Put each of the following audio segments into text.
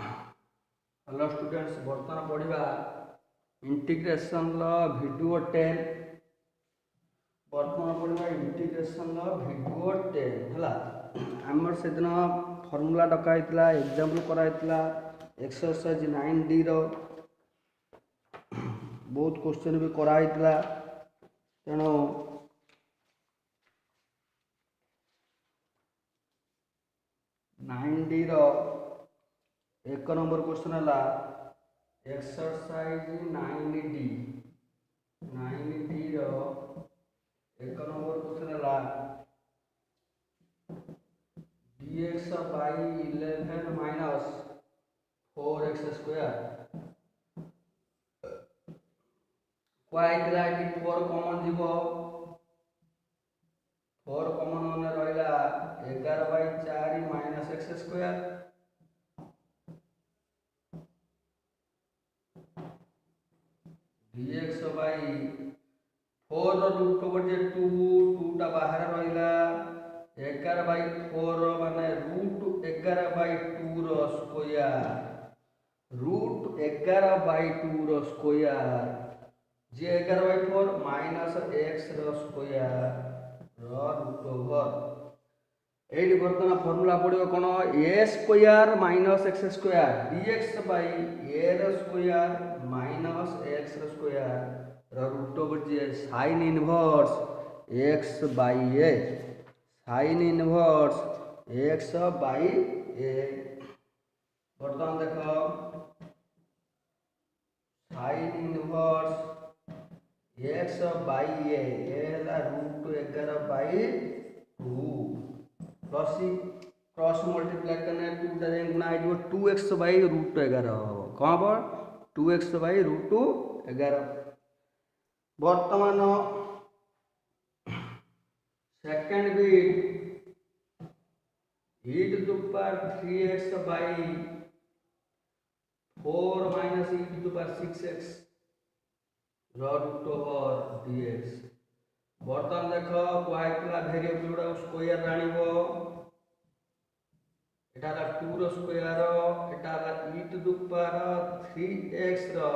Hello students, बर्तमान पढ़ा integration video 10। बर्तमान पढ़ा इंटीग्रेशन वीडियो 10 है। आमर से दिन फर्मूला डकाई एग्जाम्पल कराइला एक्सरसाइज 9D बहुत क्वेश्चन भी कराई तेणु 9D एक नंबर क्वेश्चन है एक्सरसाइज 9D एक नंबर क्वेश्चन है dx by 11 minus 4x square कहला कि 4 कॉमन जीव 4 कॉमन मन रहा 11/4 minus x square dx by 4 root over जे 2 टा बाहर रहा 11/4 माने रूट 11/2 रो स्क्वायर रूट 11/2 रो स्क्वायर जे 11/4 माइनस x रो स्क्वायर रो रूट ओवर एडी बर्तमान फॉर्मूला पड़ो कौन a square minus x square dx by a रो स्क्वायर माइनस x रो स्क्वायर रो रूट ओवर जे sin inverse x by a sin inverse x by a बर्तमान देख sin inverse x by a है रूट 11/2 प्लस क्रॉस मल्टीप्लाई करने 2 टा गुणा हो 2x by रूट 11 हम कौन हम 2x by रूट 11 बर्तमान second bit e to the power 3x by 4 minus e to the power 6x root over dx बर्तमान देख कहला वेरिएबल गुड़ा स्क्वायर आनिबो एटा 2 रो स्क्वायर एटा e to the power 3x रो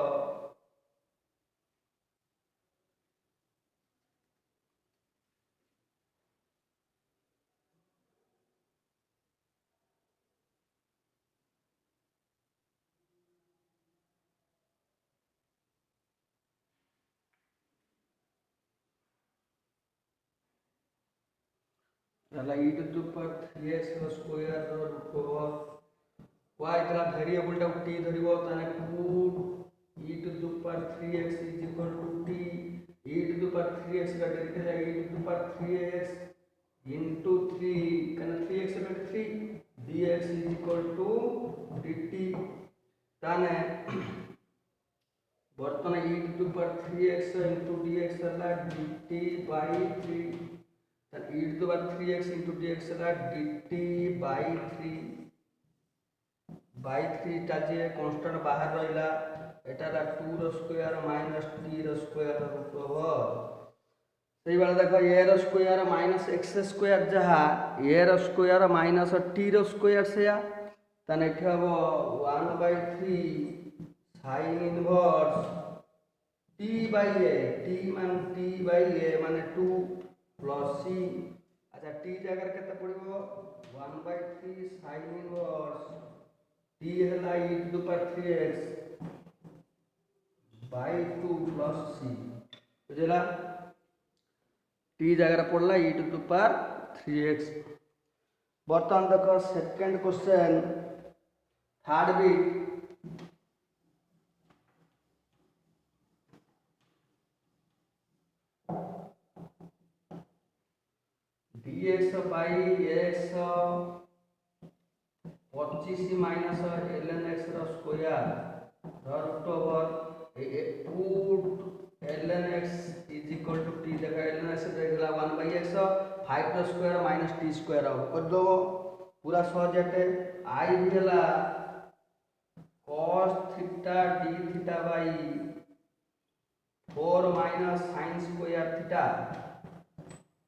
e to the power 3x रो स्क्वायर रो रूट ओवर कहला वेरिएबल टा t धरिबो ताने 2 e to the power 3x is equal to t e to the power 3x का डायरेक्ट है e to the power 3x into 3 कना 3x by 3 dx is equal to dt ताने बर्तमान e to the power 3x into dx है dt by 3 e to the power 3x into dx है dt by 3 by 3 टा जे constant बाहर रहिला एटा 2 रो स्क्वायर माइनस t रो स्क्वायर रूट ओवर सही वाला देखो a रो स्क्वायर माइनस x स्क्वायर जहा a रो स्क्वायर माइनस t रो स्क्वायर से तने एठी हबो 1/3 sin inverse t by a t by a माने 2 प्लस c अच्छा t जगह केते पड़िबो 1/3 sin इनवर्स t है e to the power 3x by 2 plus c बुझला t जगह पड़ला e to the power 3x बर्तमान देखो second question third bit dx by x 25 minus ln x रो square root over put ln x is equal to t देखा ln x देखला 1/x 5 रो square minus t square कर दो पूरा सहज है i भेला cos theta d theta by 4 minus sin square theta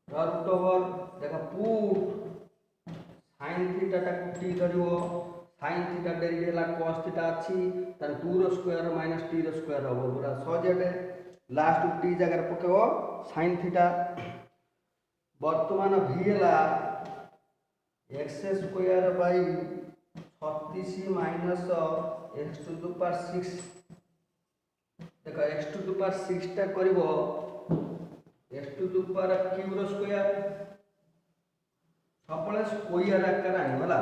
root over देखा पुट sin थीटा टा t करिवो sin थीटा डेरिवेटिव है cos थीटा अच्छी तार 2 रो स्क्वायर माइनस t रो स्क्वायर हो पूरा सहजटे लास्ट t जगह पकेबो sin थीटा वर्तमान v है x square by 36 minus x to the power 6 देखो x टू द पावर 6 टा करिवो x to the power cube रो स्क्वायर सबले स्क्वायर आकार आनी वाला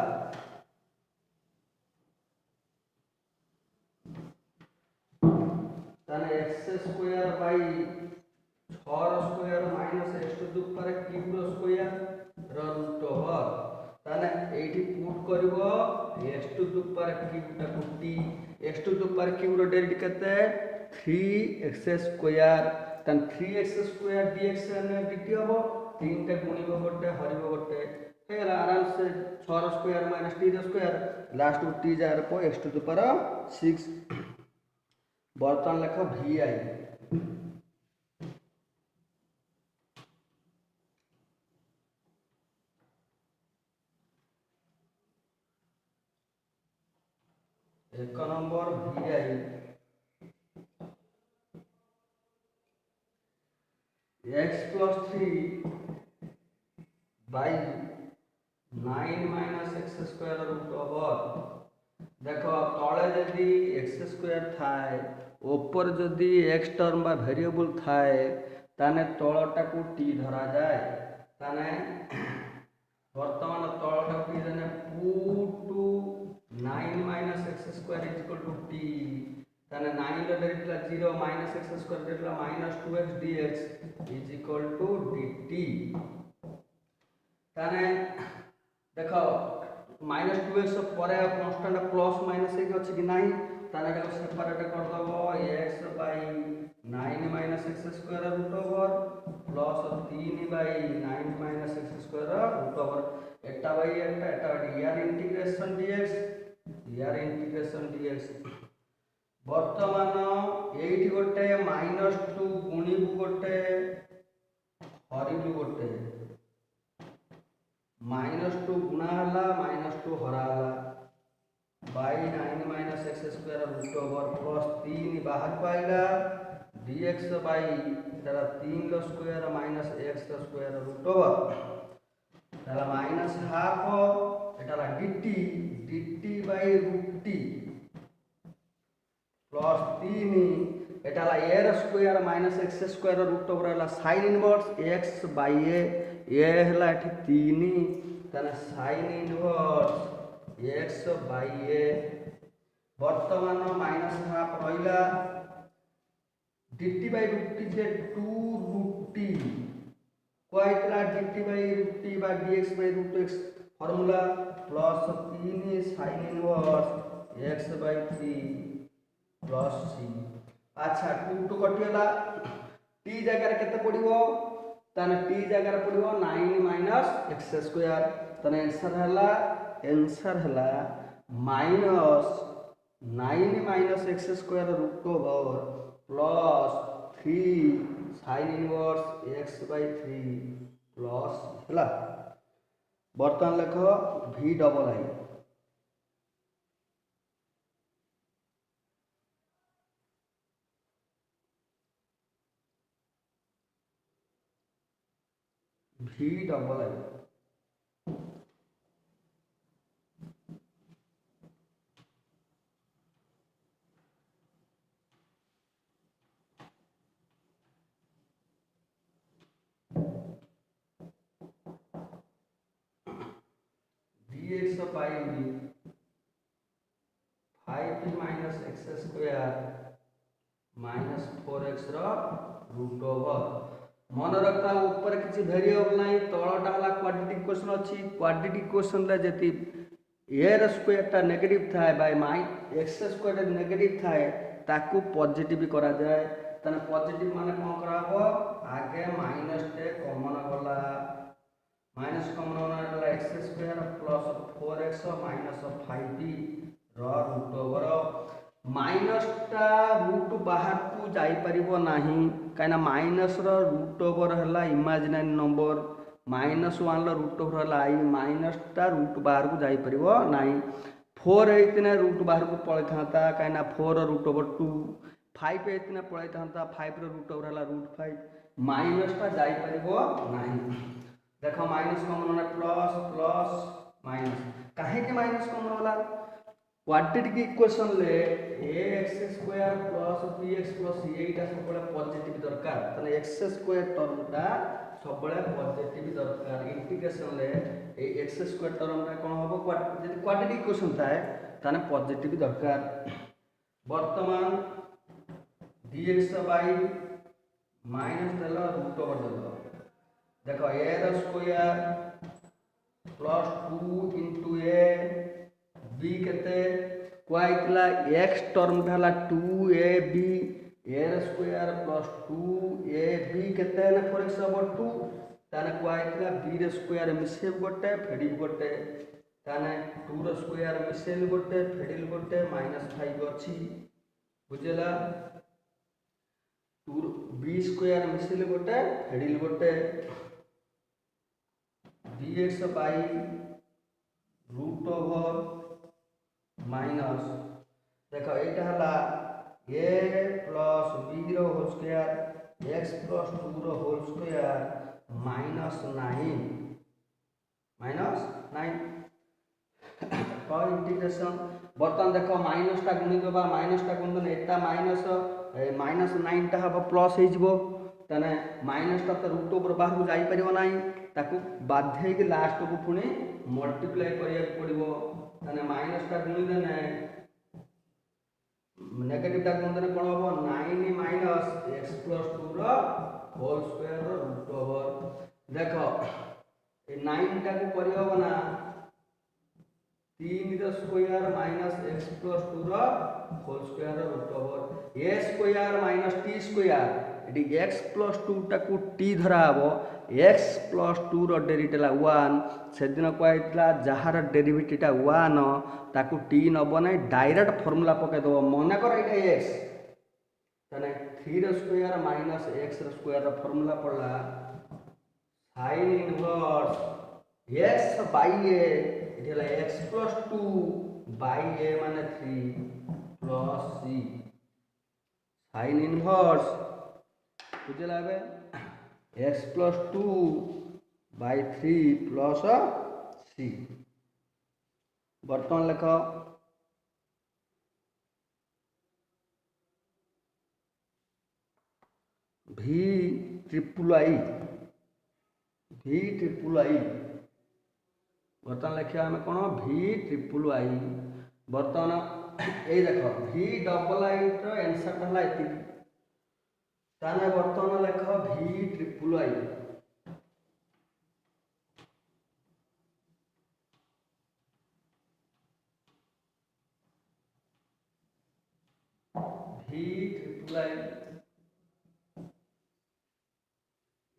ताने x स्क्वायर बाई 6 रो square minus x to the power cube रो स्क्वायर रो रूट ओवर ताने एठी पुट करिवो x to the power cube टा t x to the power cube रो डेरिवेटिव केते 3x स्क्वायर तन 3x स्क्वायर dx ने dt हबो 3 टा गुणिबो गोटे हरिबो गोटे हेला आराम से 6 रो स्क्वायर माइनस t रो स्क्वायर लास्ट t जगह पो x टू द पावर 6 बर्तन लेख vi एक number vi x plus 3 by 9 minus x square root over देखो तले जदि x स्क्वायर थाए ऊपर जदि x टर्म बा वेरिएबल थाए ताने तलटा को t धरा जाए ताने वर्तमान तलटा को देने put to 9 minus x square is equal to t ताने 9 लो derivative 0 minus x square derivative minus 2x dx is equal to dt ताने देखो माइनस 2x पर कांस्टेंट प्लस माइनस एक अछि कि नाही ताने का सेपरेट कर दबो x by 9 minus x square root over plus 3 by 9 minus x square root over एटा बाय एटा यार इंटीग्रेशन dx वर्तमान एठी गोटे -2 गुणिबु गोटे हरिबु गोटे -2 गुणा हला -2 हरा हला by 9 minus x square root over plus 3 बाहर पाइला dx बाय इधर 3 रो स्क्वायर माइनस x रो स्क्वायर रूट ओवर ताला माइनस हाफ एटाला dt by root t plus 3 एटाला a रो square minus x square root over हला sin inverse x by a हला एठी 3 ताला sin inverse x by a वर्तमान माइनस हाफ रहिला dt बाय रूट t जे 2 रूट t कोइतला dt बाय रूट t बा dx by root x formula plus 3 sin inverse x by 3 plus c अच्छा 2 to कटियला t जगह केते पडिवो ताने t जगह पडिवो 9 माइनस x स्क्वायर ताने आंसर हला minus 9 minus x square root over plus 3 sin inverse x by 3 plus हला बर्तन लेख v double I v double I dx by 5 minus x square minus 4x रो रूट ओवर मन रखता ऊपर किसी वेरिएबल नाही तळटा हला क्वाड्रेटिक इक्वेशन अछि क्वाड्रेटिक इक्वेशन ला जति a रो स्क्वायर टा नेगेटिव थाए बाय x स्क्वायर नेगेटिव थाए ताकू पॉजिटिव करा जाए तने पॉजिटिव माने कोन कराबो आगे माइनस टे कॉमन गला माइनस कॉमन होना x square plus 4x minus 5t रो रूट ओवर माइनस टा रूट बाहर को जाई परिबो नाही काना माइनस रो रूट ओवर हला इमेजिनरी नंबर -1 लो रूट ओवर हला आई माइनस टा रूट बाहर को जाई परिबो नाही 4 होते रूट बाहर को पड़े था कहीं 4 रूट ओवर 2 5 होते पड़े था 5 रूट ओवर है √5 माइनसटा जापर ना देख minus common plus plus minus कहीं माइनस कमन गला क्वाड्रेटिक इक्वेशन ले ax² plus bx plus iota सब पॉजिटिव दरकार तने x² टर्मटा सब पॉजिटिव दरकार इंटीग्रेशन ले ए x² टर्मटा कोन होबो यदि क्वाड्रेटिक इक्वेशन थाए ताने पॉजिटिव दरकार वर्तमान dx बाई माइनस देलो रूट ओवर देलो देखो a रो square plus 2 into a b केते कोइतला x टर्म ढाला 2ab a square plus 2ab केते ना 4x/2 ताने कोइतला b रे स्क्वायर मिसेब गोटे फेडिल गोटे ताने 2 रो स्क्वायर मिसेल गोटे फेडिल गोटे -5 अछि बुझला 2 b स्क्वायर मिसेल गोटे फेडिल गोटे dx by root over minus देखो ये हला a प्लस b रो होल स्क्वायर x प्लस 2 रो होल स्क्वायर -9 तो इंटीग्रेशन बर्तन देखो माइनसटा गुणी देबा माइनसटा गुणी देने एटा -9 टा हम प्लस हो जिवो तने माइनसटा तो रूट ओवर बाहर को जाई परिबो नाही ताकू बाध्य के लास्ट को पुणी मल्टीप्लाई करिया पड़िबो तने माइनसटा गुणी देने नेगेटिव टा गुणी देने कोन होबो 9 माइनस x प्लस 2 रो होल स्क्वायर रो रूट ओवर देखो ए 9 टा को करियो बना 3 रो स्क्वायर माइनस x प्लस 2 रो होल स्क्वायर रो root over a square minus t square एटी x प्लस 2 टा को t धराबो x प्लस 2 रो डेरिवेटिव 1 से दिन कहला जहार डेरिवेटिव टा 1 ताकू t नबो नै डायरेक्ट फार्मूला पके दो मन कर एटा x तने 3 रो स्क्वायर माइनस x रो स्क्वायर रो फार्मूला पड़ला sin inverse x by a एला x प्लस 2 बाई a माने 3 प्लस c sin इनवर्स बुझला बे x plus 2 by 3 plus c बर्तन लेख v ट्रिपल i बर्तन लिखा आम कौन v ट्रिपल i बर्तन ये देख v डबल i रो आंसर है ये ताने बर्तन लेख v triple i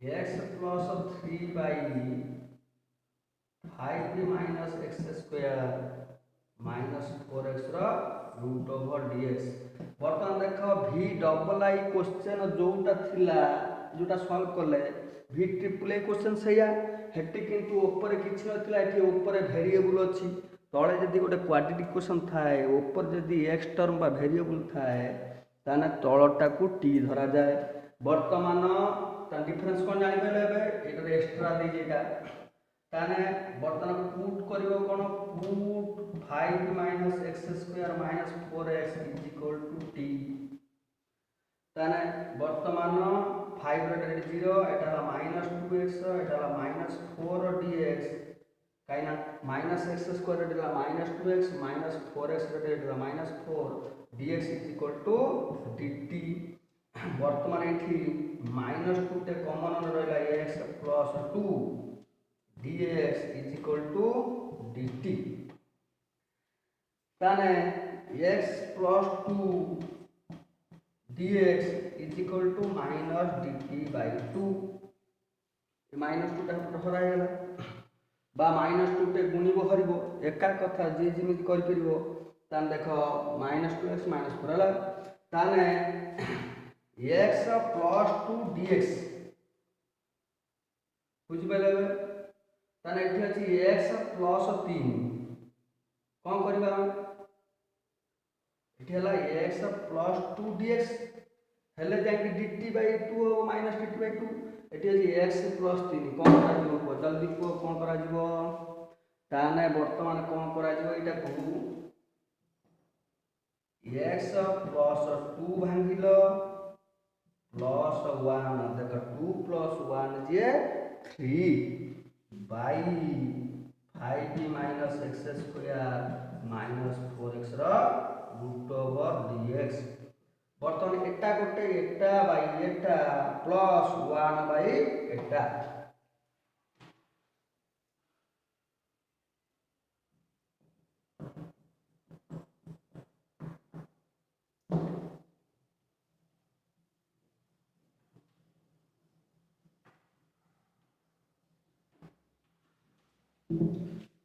x plus 3 by 5 minus x square minus 4x रो रूट ओवर dx बर्तन देख v डबल i क्वेश्चन जोटा थिला जोटा सॉल्व करले v ट्रिपल i क्वेश्चन सैया हेटी किंतु ऊपर किछि नथिला एठी ऊपर वेरिएबल अछि तळे जदी गोटे क्वाड्रेटिक इक्वेशन थाए ऊपर जदी x टर्म बा वेरिएबल थाए ताने तळटा को t धरा जाए वर्तमान ता डिफरेंस कोन जानि पेले बे एटा एक्स्ट्रा दी जेटा ताने वर्तमान पुट करिवो कोन put 5 minus x square minus 4x is equal to t ताने वर्तमान 5 रो डेट 0 एटा माइनस 2x एटा माइनस 4 dx काइना माइनस x स्क्वायर एटा माइनस 2x माइनस 4x एटा minus 4 dx is equal to dt वर्तमान एठी माइनस 2 टे कॉमन रहला x plus 2 dx is equal to dt ताने x plus 2 dx is equal to minus dt by 2 ए minus 2 टा हरा गेला बा माइनस 2 टे गुणिबो हरिबो एका कथा जे जिमिति करि परिबो तान देखो माइनस 2x माइनस 4 हला ताने x प्लस 2 dx बुझि पाले ताने एठी अछि x प्लस 3 कौन करवा ये एक्स प्लस 2 dx हेले जाके dt by 2 minus dt by 2 एटी एक्स प्लस 3 कौन करा जल्दी को कौन करा ताने वर्तमान कौन करा एटा को एक्स प्लस 2 भांगिल प्लस 1 देख 2 प्लस 1 जे 3 by 5 minus x square minus 4x root over dx बर्तमान एटा गोटे एटा बाय एटा प्लस 1 बाय एटा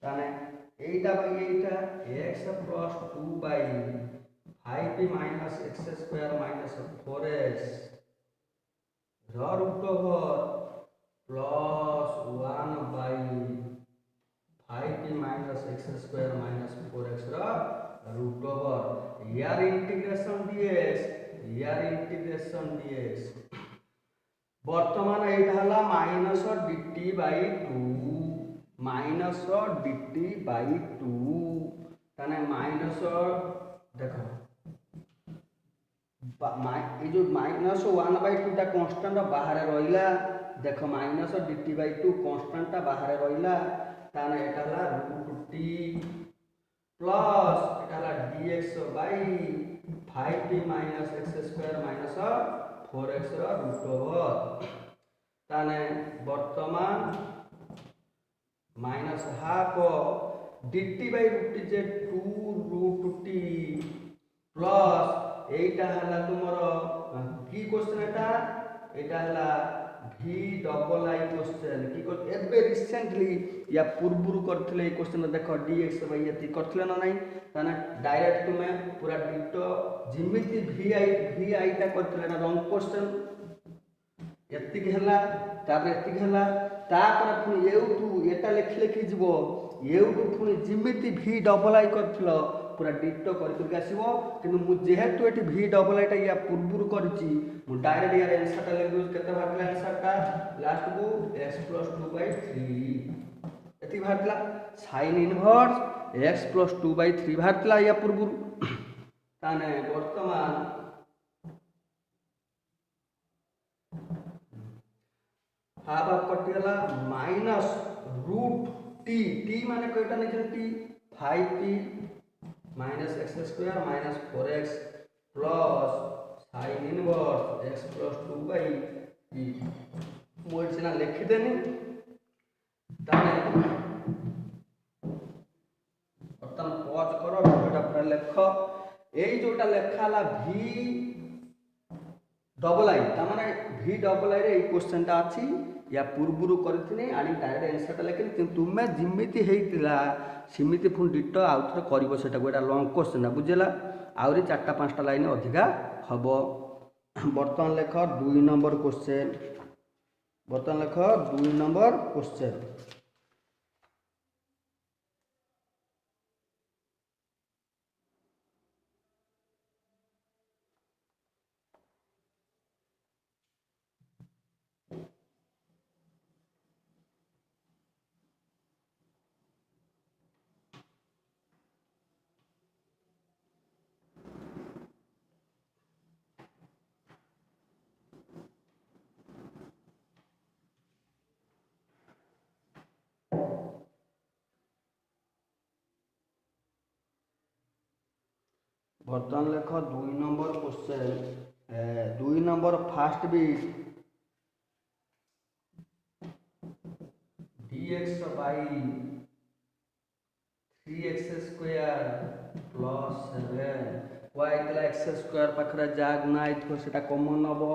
ताने एटा बाय एटा x plus 2 by 5 minus x square minus 4x root over plus 1 by 5 minus x square minus 4x root over यार integration dx वर्तमान एटा हला minus dt by 2 minus dt by 2 ताने minus देखो ये जो माइनस 1 बाय 2 टा कांस्टेंट बाहर रहिला देखो माइनस dt बाय 2 कांस्टेंट टा बाहर रहिला ताने एटा हला रूट t प्लस एटा हला dx by 5t minus x square minus 4x root over ताने वर्तमान minus half dt by root t जे 2 रूट t प्लस एटा हला तुमर की क्वेश्चन एटा हला v डबल आई क्वेश्चन की को एबे रिसेंटली या पूर्वरु करथिले ए क्वेश्चन देखो dx बाय यति करथिले ना नहीं ताना डायरेक्ट तुमे पूरा डिटो जिमिति vi टा करथिले ना रॉन्ग क्वेश्चन यति के हला तापर यति के हला तापर पुनी एउटू एटा लिखले कि जीवो एउटू पुनी जिमिति v डबल आई करथिलो पूरा डिटो कर आसो कि जेहेतु ये v डबल आईटा या पूर्व करी डायरेक्ट यार आंसर टा लिख दूँ के बाहर आंसर टा लास्ट को x प्लस 2 बाय 3 ये बाहर sine inverse x plus 2 by 3 बाहर या पूर्व ताने वर्तमान हाफ हाफ कटिगला माइनस रूट t माने कयटा नहीं t 5t minus x square minus 4x plus sine inverse x plus 2 by e mod सिना लिखि देनी ताने बर्तन पॉज करो वीडियोटा पूरा लेख एई जोटा लेखाला v डबल आई ता माने v डबल आई रे ए क्वेश्चन टा अछि या पूर्वरु करथिने आनी डायरेक्ट आंसर टा लेकिन कि तुमे जिमिति हेतिला सिमिति फुन डिटो आउथरे करिवो सेटा गोटा लॉन्ग क्वेश्चन बुझेला आउरी 4-5टा लाइन अधिका हबो बर्तन लेख 2 नंबर क्वेश्चन बर्तन लेख 2 नंबर क्वेश्चन बर्तन लेख 2 number question 2 number first bit dx by 3x square plus 7 y इतला x स्क्वायर पाखरे जाग नाइ थो सेटा कॉमन हबो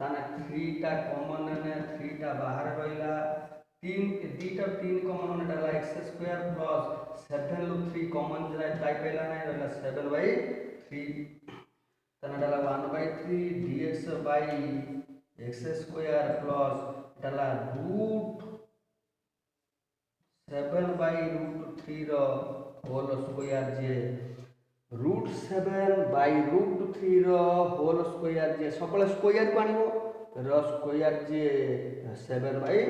ताने 3 टा कॉमन ने 3 टा बाहर रहिला 3 कॉमन ने डाला x स्क्वायर प्लस 7 लु 3 कॉमन जाय ताई पहिला नै रहिला 7 by 3 ताने डाला 1 by 3 dx by x square plus डाला रूट 7 by root 3 रो होल स्क्वायर जे √7/√3 होल स्क्वायर जे सब स्क्वायर को आनिबो स्क्वायर जे 7/3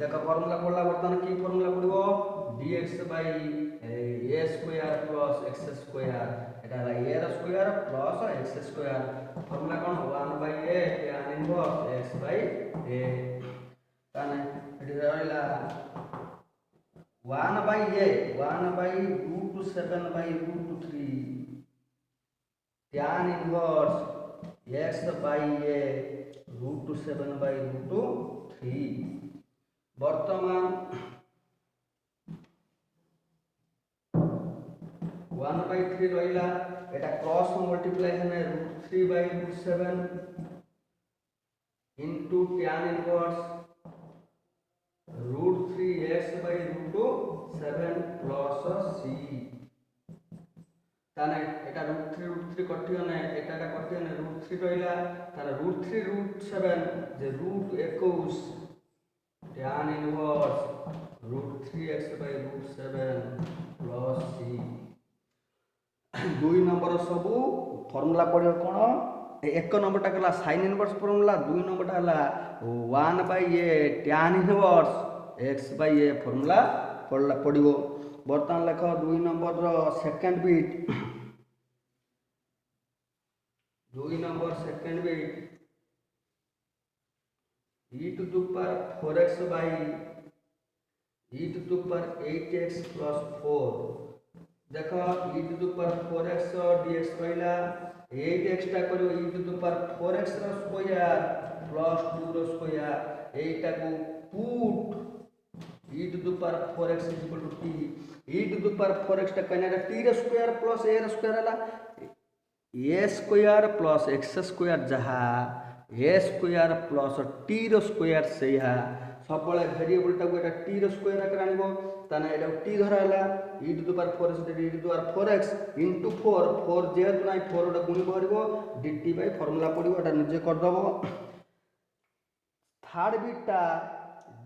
देख फॉर्मूला पड़ला बर्तमान की फॉर्मूला पड़ो dx by a square plus x square एटा है a र square plus x square formula कोन 1/a tan inverse x by a ताने एटी रहला 1/a 1/√7/√3 tan inverse x by a √7/√3 वर्तमान 1/3 रहिला एटा क्रॉस मल्टीप्लाई हेने √3/√7 into tan inverse √3x/√7 plus c ताने एटा √3 कटियोने एटाटा कटियोने √3 रहिला ताने √3/√7 जे √21 tan inverse √3x/√7 plus c 2 number सब फॉर्मूला पड़ो कोन एक नंबरटा कला sin इनवर्स फॉर्मूला 2 नंबरटा हला 1/a tan inverse x by a formula पड़ो बर्तमान लेख 2 number second bit 2 number second bit e to the power 4x by e to the power 8x plus 4 देखो e to the power 4x dx रहिला 8x टा करियो e to the power 4x रो square plus 2 रो square एटा को put e to the power 4x is equal to t e to the power 4x टा कनेरा t रो स्क्वायर प्लस a रो स्क्वायर हला a square plus x square जहा a स्क्वायर प्लस t रो स्क्वायर से सब वेरिएबल टा को t रो स्क्वायर आकर आनिबो ताने एटा t धरा हला e to the power 4x e to the power 4x into 4 जेहेतु नाही 4 टा गुणी भरिबो dt बाय फार्मूला पडिबो एटा निजे कर दबो थर्ड बिटटा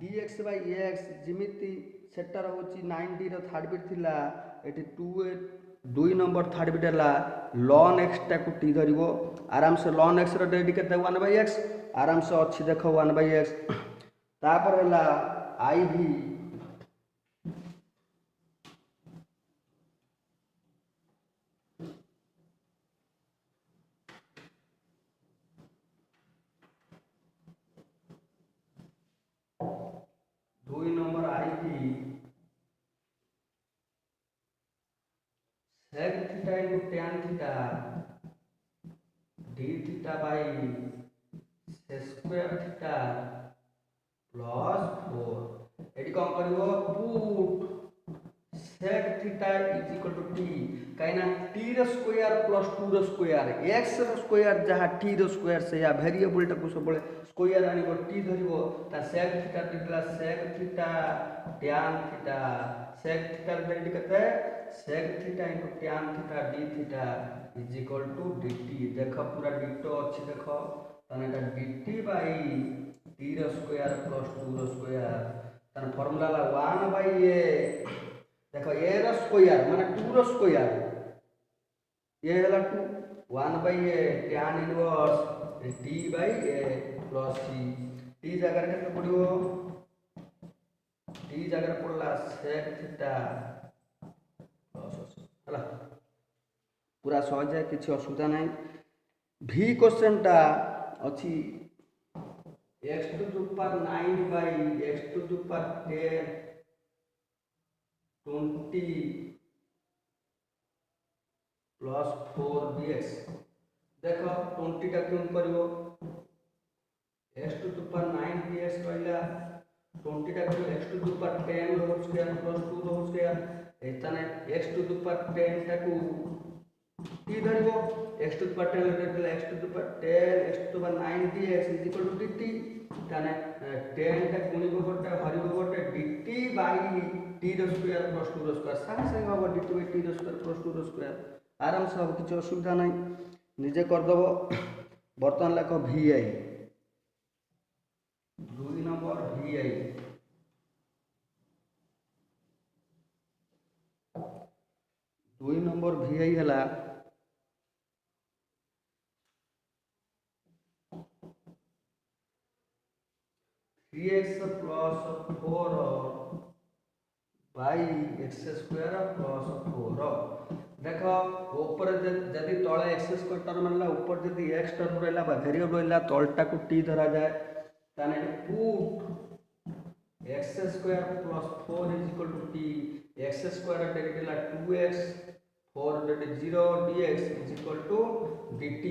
dx by x जिमिति सेटा रहउची 90 रो थर्ड बिट थिला एटी 2 नंबर थर्ड बिट हला ln x टा को t धरिबो आराम से ln x रो डेडी केते 1/x आराम से अछि देखो 1/x तापर हला iv 2 number iv sec theta into tan theta d theta by square theta plus 4 एटी कौन करिवो put sec theta is equal to t काइना t रो स्क्वायर प्लस 2 रो स्क्वायर x रो स्क्वायर जहा t रो स्क्वायर से या वेरिएबल टा को सब स्क्वायर आनिबो t धरिबो ता sec theta दिखला sec theta tan theta sec theta value केते sec theta into tan theta d theta is equal to dt देखो पूरा डिटो अछि देखो तने एटा dt बाय t रो स्क्वायर प्लस 2 रो स्क्वायर तने फार्मूला ला 1/a देखो a रो स्क्वायर माने 2 रो स्क्वायर ये हला 2 1/a tan inverse t by a plus c t जगह केते पडियो t जगह पडला sec theta हला पूरा सहज है किछि असुविधा नाही v क्वेश्चन टा अछि x to the power 9 by x to the power 10 20 plus 4 dx देखो 20 टा क्यों करिवो x to the power 9 dx कहला 20 टा करिवो x to the power 10 whole square plus 2 whole square एतने x to the power 10 टा को t धरिवो x to the power 10 later x to the power 10 x to the power 9 dx is equal to dt ताने 10 टा गुणिबो गोटे हरिबो गोटे dt bye t रो square plus 2 रो स्क्वायर संग संग हो dt बाय t रो स्क्वायर प्लस 2 रो स्क्वायर आराम से अब किछ असुविधा नाही निजे कर दबो बर्तमान लेख vi 2 number vi 2 number VI है 3x plus 4 by x square plus 4। देख ऊपर जदि तले एक्स स्क्वायर टर्म रहा ऊपर जदि एक्स टर्म रहा वेरिएबल रहा तलटा को टी धरा जाए ताने put x square plus 4 is equal to T x square डेट है 2x 4 डेट 0 dx is equal to dt।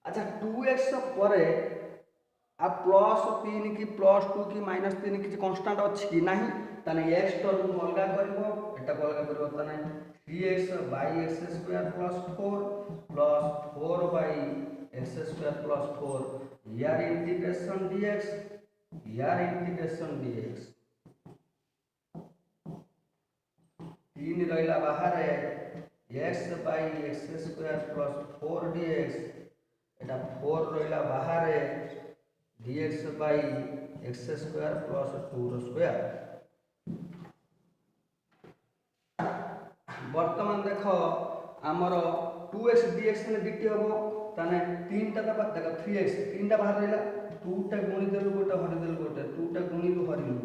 अच्छा 2x पर आ प्लस 3 कि प्लस 2 कि माइनस 3 किसी कांस्टेंट अच्छी कि नहीं ताने x टर्म अलग करबो एटा को अलग करबो ताने 3x by x square plus 4 plus 4 by x square plus 4 यार इंटीग्रेशन dx यार इंटीग्रेशन dx 3 रहिला बाहर x by x square plus 4 dx एटा 4 रहिला बाहर dx by x square plus 2 square. वर्तमान देख आमर 2x dx ने dt हम ताने 3टा देख 3x 3टा बाहर रहिला 2टा गुणी देलु गोटे हरि देलु गोटे 2टा गुणी लु हरिलु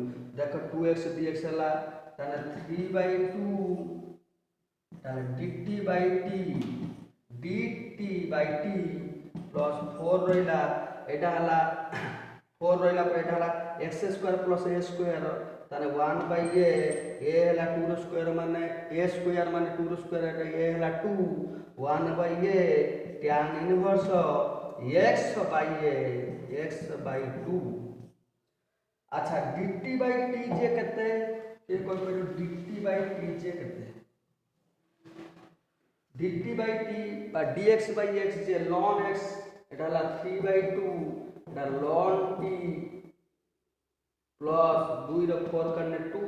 देख 2x dx हला ताने 3/2 ताने dt बाई t प्लस 4 रहिला एटा हला 4 रहिला पर एटा हला x square plus a square ताने 1 बाई a हला 2 स्क्वायर माने a स्क्वायर माने 2 स्क्वायर एटा a हला 2 1 by a tan inverse x by 2। अच्छा dt बाई t जे केते ए कोइ पर dt बाई t जे केते dt बाई t बा dx by x J ln x एटा हला 3/2 एटा ln t प्लस 2 रो 4 करने 2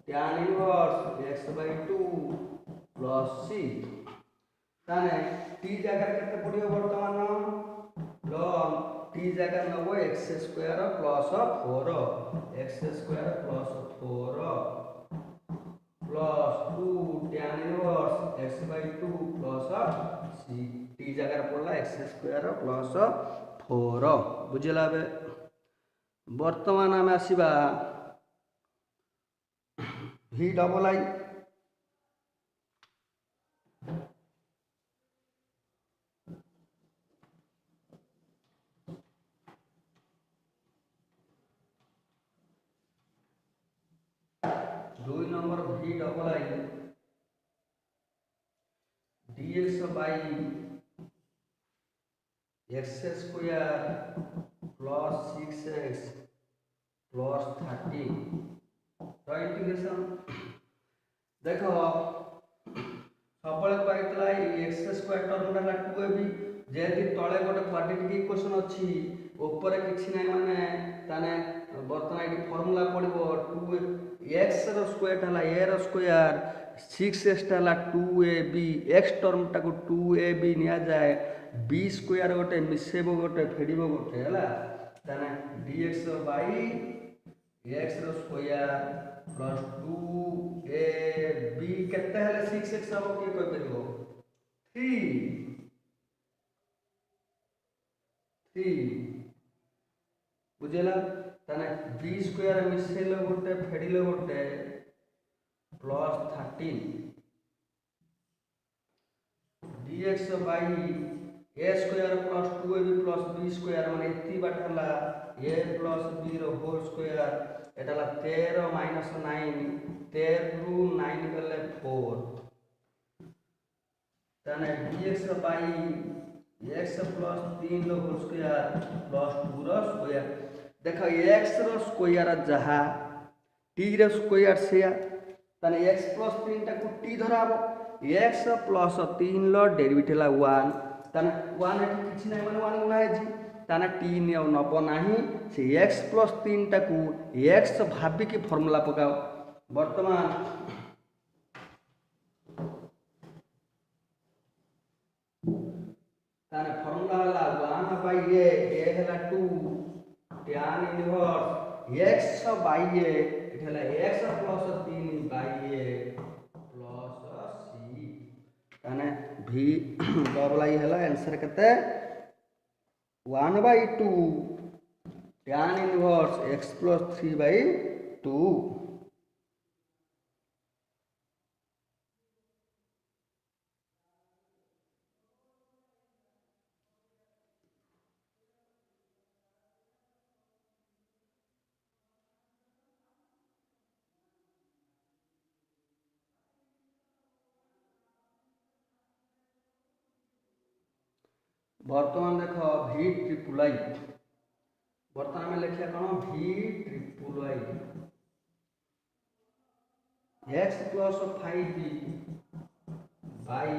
tan inverse x by 2 plus c ताने t जगह केते पडियो वर्तमान ln t जगह नबो x square plus 4 x square plus 4 plus 2 tan inverse x by 2 plus c t जगह पड़ला x square plus 4 बुझला बे। वर्तमान आम आसवा v double I 2 number v double I dx by x square plus 6x plus 13 तो integration देख सब पाइला x square term है 2ab जेहेतु तले गोटे क्वाड्रेटिक इक्वेशन अच्छी ऊपर किसी ना माने ताने बर्तमान ये फॉर्मूला पड़ो 2x रो स्क्वायर है a रो स्क्वायर 6x है 2ab x टर्म टाक 2ab निया जाए b स्क्वायर गोटे मिसेब गोटे फेड़ गोटे है ताने dx बाई x रो स्क्वायर प्लस 2ab केते हले 6x हम के कोइ परिबो 3 बुझेला ताने b स्क्वायर मिसेल गोटे फेडिलो गोटे plus 13 dx by a square plus 2ab plus b square माने इति बाट हला a प्लस b रो होल स्क्वायर एटा हला 13 माइनस 9 13 रु 9 गले 4 ताने dx बाई x प्लस 3 रो होल स्क्वायर प्लस 2 रो स्क्वायर देख x रो स्क्वायर जहा t रो स्क्वायर से ताने x प्लस 3 टा को t धराबो x प्लस 3 लो डेरिवेटिव है 1 ताने 1 एठी किछि नै माने 1 गुणा हेजी ताने t नियो नब नाही से x प्लस 3 टा को x भाबी के फार्मूला पकाओ वर्तमान ताने फार्मूला हला 1 बाई a हला 2 tan inverse x by a एठी हला x plus 3 by a plus c ताने v डबल आई है आंसर केते 1/2 tan इनवर्स x प्लस 3/2। बर्तमान देख v ट्रिपल आई बर्तमान में लिखा कौन v triple I x plus 5b by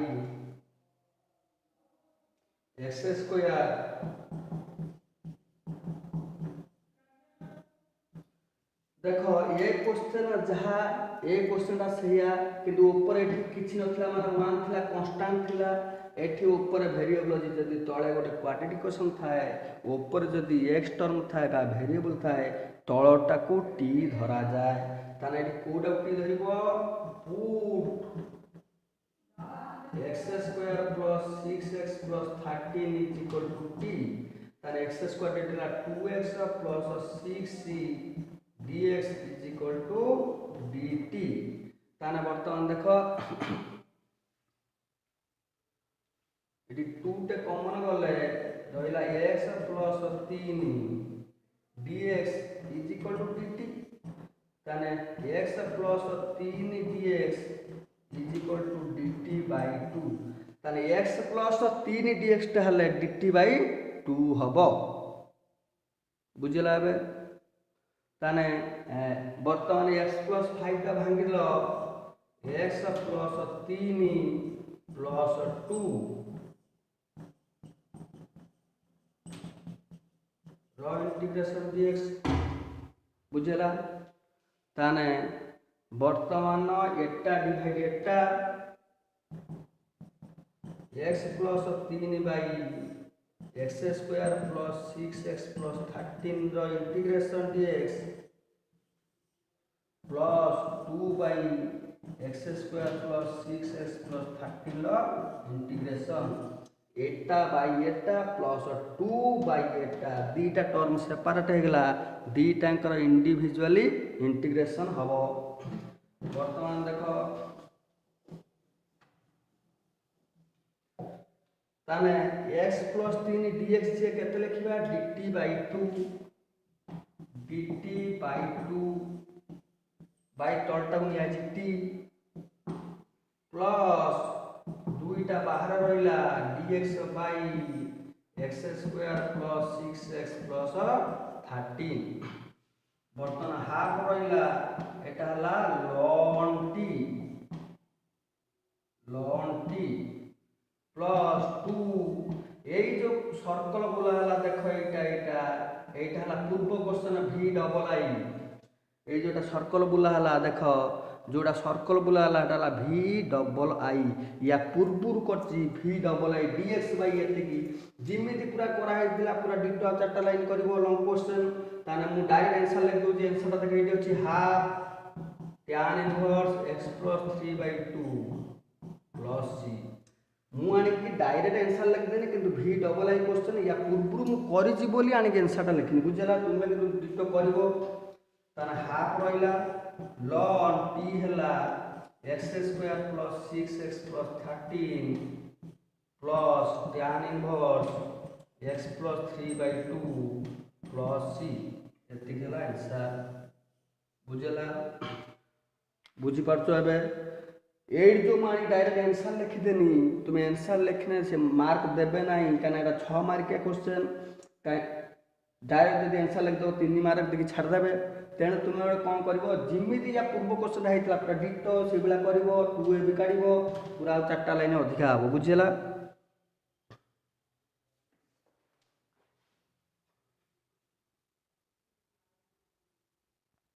x square देख ये क्वेश्चन जहाँ ये क्वेश्चनटा सैया किंतु ऊपर एठी किछि नथिला माने 1 थिला कांस्टेंट थिला एठी ऊपर वेरिएबल अछि जदि तळे गोटे क्वाड्रेटिक क्वेश्चन थाए ऊपर जदि x टर्म थाए बा वेरिएबल थाए तळटा को t धरा जाए ताने एठी कोडा t धरिबो put x square plus 6x plus 13 is equal to t ताने x स्क्वायर देला 2x प्लस 6c dx is equal to dt ताने वर्तमान देखो एटी 2 टे कॉमन गले रहिला x plus 3 dx is equal to dt ताने x plus 3 dx is equal to dt by 2 ताने x प्लस 3 dx टा हले dt बाय 2 हबो बुझला बे ताने वर्तमान x प्लस 5 टा भांगिलो x प्लस 3 प्लस 2 रो इंटीग्रेशन dx बुझला ताने वर्तमान एटा डिवाइड एटा x plus 3 by x square plus 6x plus 13 रो integration dx plus 2 by x square plus 6x plus 13 रो इंटीग्रेशन एटा बाई एटा प्लस 2 बाई एटा दीटा टर्म सेपरेट हो गला दीटांकर इंडिविजुअली इंटीग्रेशन हबो वर्तमान देखो ताने x प्लस 3 dx जे केते लिखिबा dt बाय 2 बाय तलटा को निया t प्लस दुईटा बाहर रहिला dx by x square plus 6x plus 13 बर्तन हाफ रहिला एटा हला ln t प्लस 2 एई जो सर्कल बोला हला देखो एटा हला पूर्व क्वेश्चन v डबल आई एई जोटा सर्कल बोला हला देखो जोड़ा सर्कल बुला हला v डबल आई या पूर्व करछि v double I dx by एतिकी जिमिति पूरा करा हेतिला पूरा डिटो चारटा लाइन करबो लॉन्ग क्वेश्चन ताने मु डायरेक्ट आंसर लिख दउ जे आंसर देख एटी अछि half tan inverse x plus 3/2 plus c मु आनी कि डायरेक्ट आंसर लिख देनी किंतु v डबल आई क्वेश्चन या पूर्व मु करिछि बोली आनी आंसर ता लिखनी बुझला तुमे कि डिटो करबो ताने हाफ रहिला ln t हला x square plus 6x plus 13 plus tan inverse x plus 3/2 plus c एति हला आंसर बुझला बुझी परछो एबे एड जो मानी डायरेक्ट आंसर लिखि देनी तुमे आंसर लिखने से मार्क देबे नाही काना एटा 6 मार्क के क्वेश्चन डायरेक्ट यदि आंसर लिख दो 3 मार्क देखि छाड़ देबे तेणु तुम्हें कौन कर जिमिति या पूर्व क्वेश्चन होता पूरा डिटो से भाया कर 2 ए भी काढ़ पूरा 4टा लाइन अधिका हम बुझेगा।